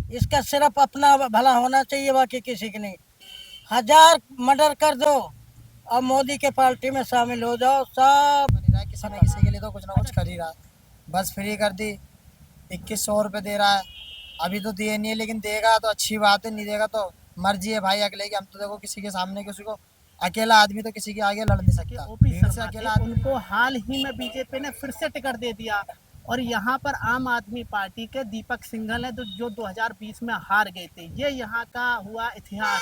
इसका सिर्फ अपना भला होना चाहिए, बाकी किसी की नहीं। 1000 मर्डर कर दो और मोदी के पार्टी में शामिल हो जाओ, सब कर रहा है किसी न किसी के लिए तो कुछ ना कुछ कर ही रहा है। बस फ्री कर दी, 2100 रुपये दे रहा है। अभी तो दिए नहीं है, लेकिन देगा तो अच्छी बात है, नहीं देगा तो मर्जी है भाई अगले की। हम तो देखो किसी के सामने किसी को, अकेला आदमी तो किसी के आगे लड़ नहीं के सकता, ओपी भीड़ से शर्मा थे, अकेला आदमी उनको हाल ही में बीजेपी ने फिर से टिकट दे दिया। और यहाँ पर आम आदमी पार्टी के दीपक सिंघल है जो 2020 में हार गए थे। ये यहाँ का हुआ इतिहास।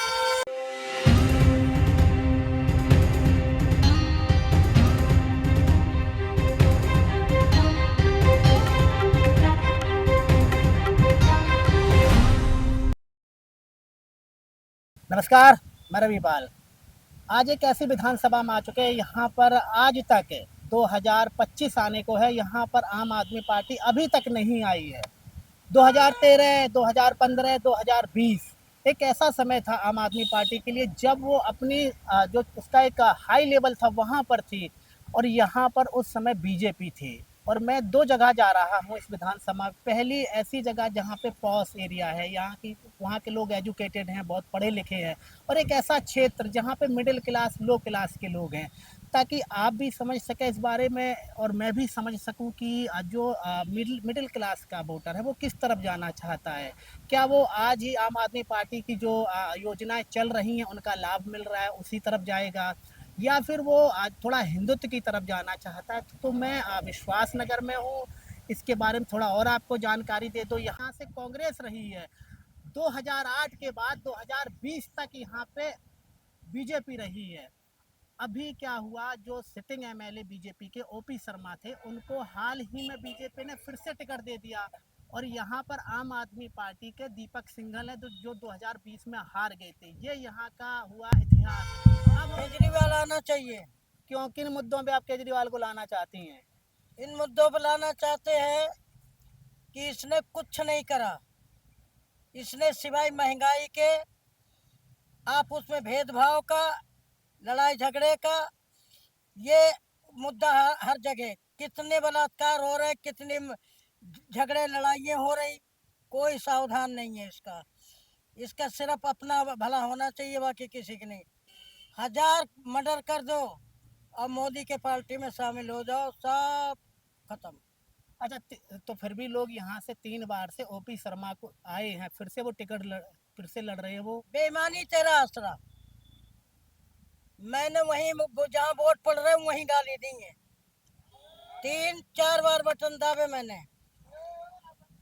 नमस्कार, मैं रविपाल। आज एक ऐसी विधानसभा में आ चुके हैं, यहाँ पर आज तक 2025 आने को है, यहाँ पर आम आदमी पार्टी अभी तक नहीं आई है। 2013, 2015, 2020 एक ऐसा समय था आम आदमी पार्टी के लिए जब वो अपनी जो उसका एक हाई लेवल था वहाँ पर थी। और यहाँ पर उस समय बीजेपी थी। और मैं दो जगह जा रहा हूँ इस विधानसभा। पहली ऐसी जगह जहाँ पे पॉश एरिया है, वहाँ के लोग एजुकेटेड हैं, बहुत पढ़े लिखे हैं। और एक ऐसा क्षेत्र जहाँ पे मिडिल क्लास, लो क्लास के लोग हैं, ताकि आप भी समझ सकें इस बारे में और मैं भी समझ सकूं कि जो मिडिल क्लास का वोटर है वो किस तरफ जाना चाहता है। क्या वो आज ही आम आदमी पार्टी की जो योजनाएं चल रही हैं उनका लाभ मिल रहा है उसी तरफ जाएगा, या फिर वो आज थोड़ा हिंदुत्व की तरफ जाना चाहता है। तो मैं विश्वास नगर में हूँ। इसके बारे में थोड़ा और आपको जानकारी दे दो। यहाँ से कांग्रेस रही है 2008 के बाद 2020 तक, यहाँ पे बीजेपी रही है। अभी क्या हुआ, जो सिटिंग एमएलए बीजेपी के ओपी शर्मा थे, उनको हाल ही में बीजेपी ने फिर से टिकट दे दिया। और यहाँ पर आम आदमी पार्टी के दीपक सिंघल है जो 2020 में हार गए थे। ये यहाँ का हुआ इतिहास। अब केजरीवाल आना चाहिए। क्यों, किन मुद्दों पे आप केजरीवाल को लाना चाहती हैं? इन मुद्दों पर लाना चाहते हैं कि इसने कुछ नहीं करा। इसने सिवाय महंगाई के, आपस में भेदभाव का, लड़ाई झगड़े का, ये मुद्दा हर जगह। कितने बलात्कार हो रहे, कितने झगड़े लड़ाइयाँ हो रही, कोई सावधान नहीं है इसका। इसका सिर्फ अपना भला होना चाहिए, बाकी किसी की नहीं। 1000 मर्डर कर दो और मोदी के पार्टी में शामिल हो जाओ, सब खत्म। अच्छा, तो फिर भी लोग यहाँ से 3 बार से ओपी शर्मा को आए हैं, फिर से वो फिर से लड़ रहे हैं वो। बेईमानी तेरा आसरा। मैंने वहीं जहाँ वोट पड़ रहे वहीं गाली दी है। 3-4 बार बटन दाबे मैंने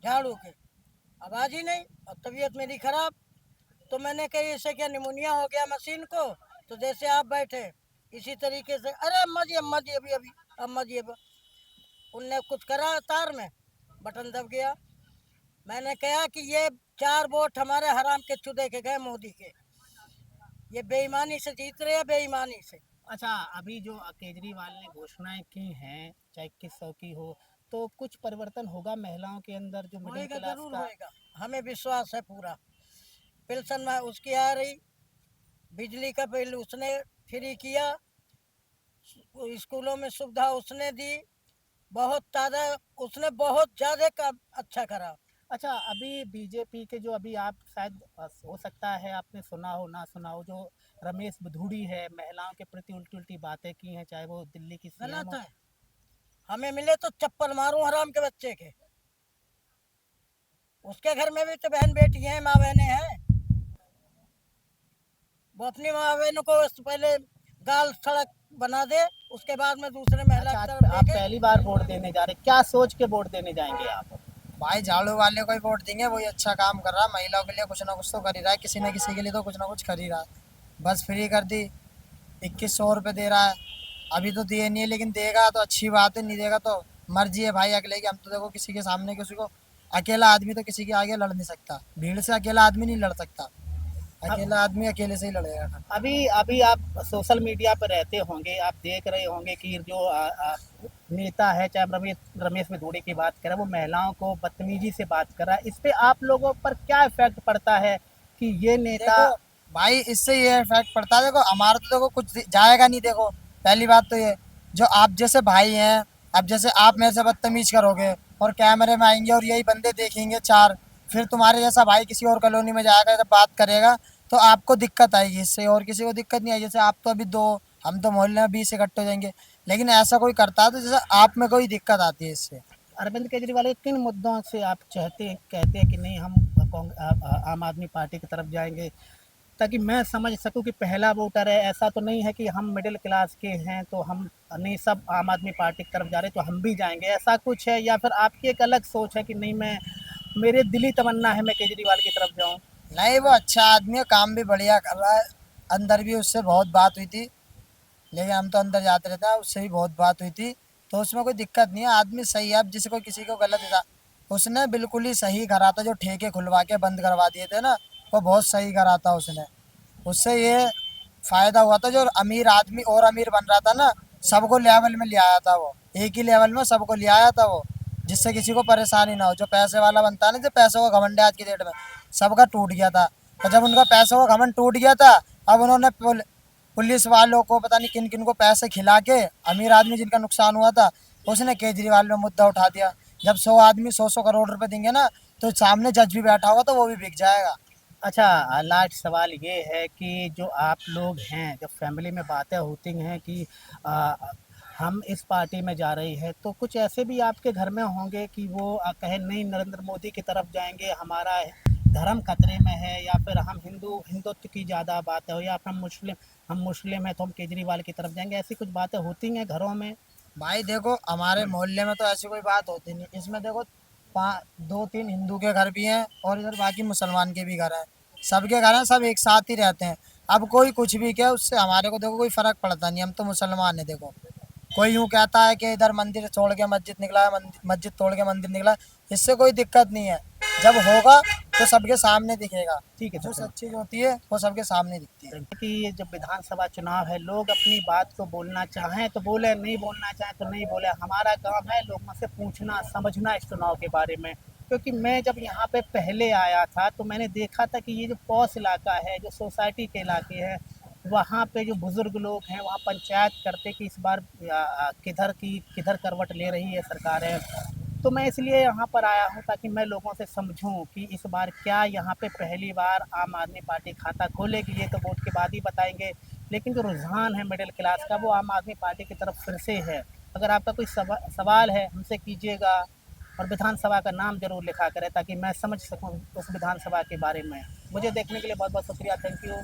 झाड़ू के, आवाज ही नहीं। और तबीयत मेरी खराब, तो मैंने कही इसे क्या निमोनिया हो गया मशीन को। तो जैसे आप बैठे इसी तरीके से, अरे अम्मा जी अभी अभी, अम्मा जी उनने कुछ करा तार में, बटन दब गया। मैंने कहा कि ये 4 वोट हमारे हराम के चुदे के गए मोदी के। ये बेईमानी से जीत रहे हैं, बेईमानी से। अच्छा, अभी जो केजरीवाल ने घोषणाएं की हैं, चाहे 2100 की हो, तो कुछ परिवर्तन होगा महिलाओं के अंदर, जो मिडिल होएगा, क्लास जरूर का। होएगा, हमें विश्वास है पूरा। पेंशन में उसकी आ रही, बिजली का बिल उसने फ्री किया, स्कूलों में सुविधा उसने दी, बहुत ज्यादा, उसने बहुत ज्यादा काम अच्छा करा। अच्छा, अभी बीजेपी के जो अभी आप शायद हो सकता है आपने सुना हो ना सुना हो, जो रमेश बधूड़ी है, महिलाओं के प्रति उल्टी उल्टी बातें की हैं, चाहे वो दिल्ली की सीएम गलत हो। है। हमें मिले तो चप्पल मारूं हराम के बच्चे के। उसके घर में भी तो बहन बेटी हैं, माँ बहने हैं। वो अपनी माँ बहनों को पहले गाल सड़क बना दे, उसके बाद में दूसरे महिला अच्छा, की तरफ आप देखे। पहली बार वोट देने जा रहे हैं, क्या सोच के वोट देने जाएंगे आप? भाई झाड़ू वाले को ही वोट देंगे, वही अच्छा काम कर रहा है, महिलाओं के लिए कुछ ना कुछ तो कर ही रहा है, किसी न किसी के लिए तो कुछ ना कुछ कर ही रहा है। बस फ्री कर दी, 2100 रुपये दे रहा है। अभी तो दिए नहीं है, लेकिन देगा तो अच्छी बात है, नहीं देगा तो मर्जी है भाई अगले की। हम तो देखो किसी के सामने किसी को, अकेला आदमी तो किसी के आगे लड़ नहीं सकता, भीड़ से अकेला आदमी नहीं लड़ सकता, अकेला आदमी अकेले से ही लड़ेगा। अभी अभी आप सोशल मीडिया पर रहते होंगे, आप देख रहे होंगे कि जो नेता है, चाहे रमेश रमेश भदौड़े की बात करें, वो महिलाओं को बदतमीजी से बात कर रहा है। इस पे आप लोगों पर क्या इफेक्ट पड़ता है कि ये नेता। देखो भाई, इससे ये इफेक्ट पड़ता है, देखो हमारा तो देखो कुछ जाएगा नहीं। देखो पहली बात तो ये, जो आप जैसे भाई हैं, अब जैसे आप मेरे से बदतमीज करोगे और कैमरे में आएंगे और यही बंदे देखेंगे चार, फिर तुम्हारे जैसा भाई किसी और कॉलोनी में जाएगा जब बात करेगा तो आपको दिक्कत आएगी, इससे और किसी को दिक्कत नहीं आई। जैसे आप तो अभी 2, हम तो मोहल्ले में 20 इकट्ठे हो जाएंगे, लेकिन ऐसा कोई करता है तो जैसे आप में कोई दिक्कत आती है इससे। अरविंद केजरीवाल के किन मुद्दों से आप कहते हैं कि नहीं हम आम आदमी पार्टी की तरफ जाएंगे, ताकि मैं समझ सकूं कि पहला वोटर है, ऐसा तो नहीं है कि हम मिडिल क्लास के हैं तो हम नहीं सब आम आदमी पार्टी की तरफ जा रहे हैं तो हम भी जाएंगे, ऐसा कुछ है? या फिर आपकी एक अलग सोच है कि नहीं मैं मेरे दिली तमन्ना है मैं केजरीवाल की तरफ जाऊं? नहीं, वो अच्छा आदमी है, काम भी बढ़िया कर रहा है। अंदर भी उससे बहुत बात हुई थी, लेकिन हम तो अंदर जाते रहते हैं, उससे भी बहुत बात हुई थी, तो उसमें कोई दिक्कत नहीं है, आदमी सही है। अब जिसे कोई किसी को गलत था, उसने बिल्कुल ही सही करा था। जो ठेके खुलवा के बंद करवा दिए थे ना, वो बहुत सही करा था उसने। उससे ये फायदा हुआ था, जो अमीर आदमी और अमीर बन रहा था ना, सबको लेवल में ले आया था वो, एक ही लेवल में सबको ले आया था वो, जिससे किसी को परेशानी ना हो। जो पैसे वाला बनता है ना, जो पैसों का घमंड है आज की डेट में, सबका टूट गया था। तो जब उनका पैसों का घमंड टूट गया था, अब उन्होंने पुलिस वालों को पता नहीं किन किन को पैसे खिला के, अमीर आदमी जिनका नुकसान हुआ था, उसने केजरीवाल में मुद्दा उठा दिया। जब 100 आदमी 100 करोड़ रुपए देंगे ना, तो सामने जज भी बैठा होगा तो वो भी बिक जाएगा। अच्छा, लास्ट सवाल ये है कि जो आप लोग हैं, जब फैमिली में बातें होती हैं कि आ, हम इस पार्टी में जा रही है, तो कुछ ऐसे भी आपके घर में होंगे कि वो कहें नहीं नरेंद्र मोदी की तरफ जाएंगे, हमारा धर्म खतरे में है, या फिर हम हिंदुत्व की ज़्यादा बात है, या फिर हम मुस्लिम हैं तो हम केजरीवाल की तरफ जाएंगे, ऐसी कुछ बातें होती हैं घरों में? भाई देखो, हमारे मोहल्ले में तो ऐसी कोई बात होती नहीं। इसमें देखो, 2-3 हिंदू के घर भी हैं और इधर बाकी मुसलमान के भी घर हैं। सबके घर हैं, सब एक साथ ही रहते हैं। अब कोई कुछ भी क्या, उससे हमारे को देखो कोई फर्क पड़ता नहीं, हम तो मुसलमान है। देखो, कोई यूँ कहता है कि इधर मंदिर छोड़ के मस्जिद निकला है, मस्जिद तोड़ के मंदिर निकला है, इससे कोई दिक्कत नहीं है। जब होगा तो सबके सामने दिखेगा। ठीक है जो सर। सच चीज़ होती है वो सबके सामने दिखती है। कि ये जब विधानसभा चुनाव है, लोग अपनी बात को बोलना चाहें तो बोले, नहीं बोलना चाहें तो नहीं बोले, हमारा काम है लोगों से पूछना समझना इस चुनाव के बारे में। क्योंकि मैं जब यहाँ पे पहले आया था तो मैंने देखा था कि ये जो पॉश इलाका है, जो सोसाइटी के इलाके हैं, वहाँ पे जो बुज़ुर्ग लोग हैं वहाँ पंचायत करते कि इस बार किधर करवट ले रही है सरकारें। तो मैं इसलिए यहाँ पर आया हूँ ताकि मैं लोगों से समझूं कि इस बार क्या यहाँ पे पहली बार आम आदमी पार्टी खाता खोलेगी, ये तो वोट के बाद ही बताएंगे। लेकिन जो रुझान है मिडिल क्लास का, वो आम आदमी पार्टी की तरफ फिर से है। अगर आपका कोई सवाल है हमसे कीजिएगा, और विधानसभा का नाम जरूर लिखा करें ताकि मैं समझ सकूँ उस विधानसभा के बारे में। मुझे देखने के लिए बहुत बहुत शुक्रिया, थैंक यू।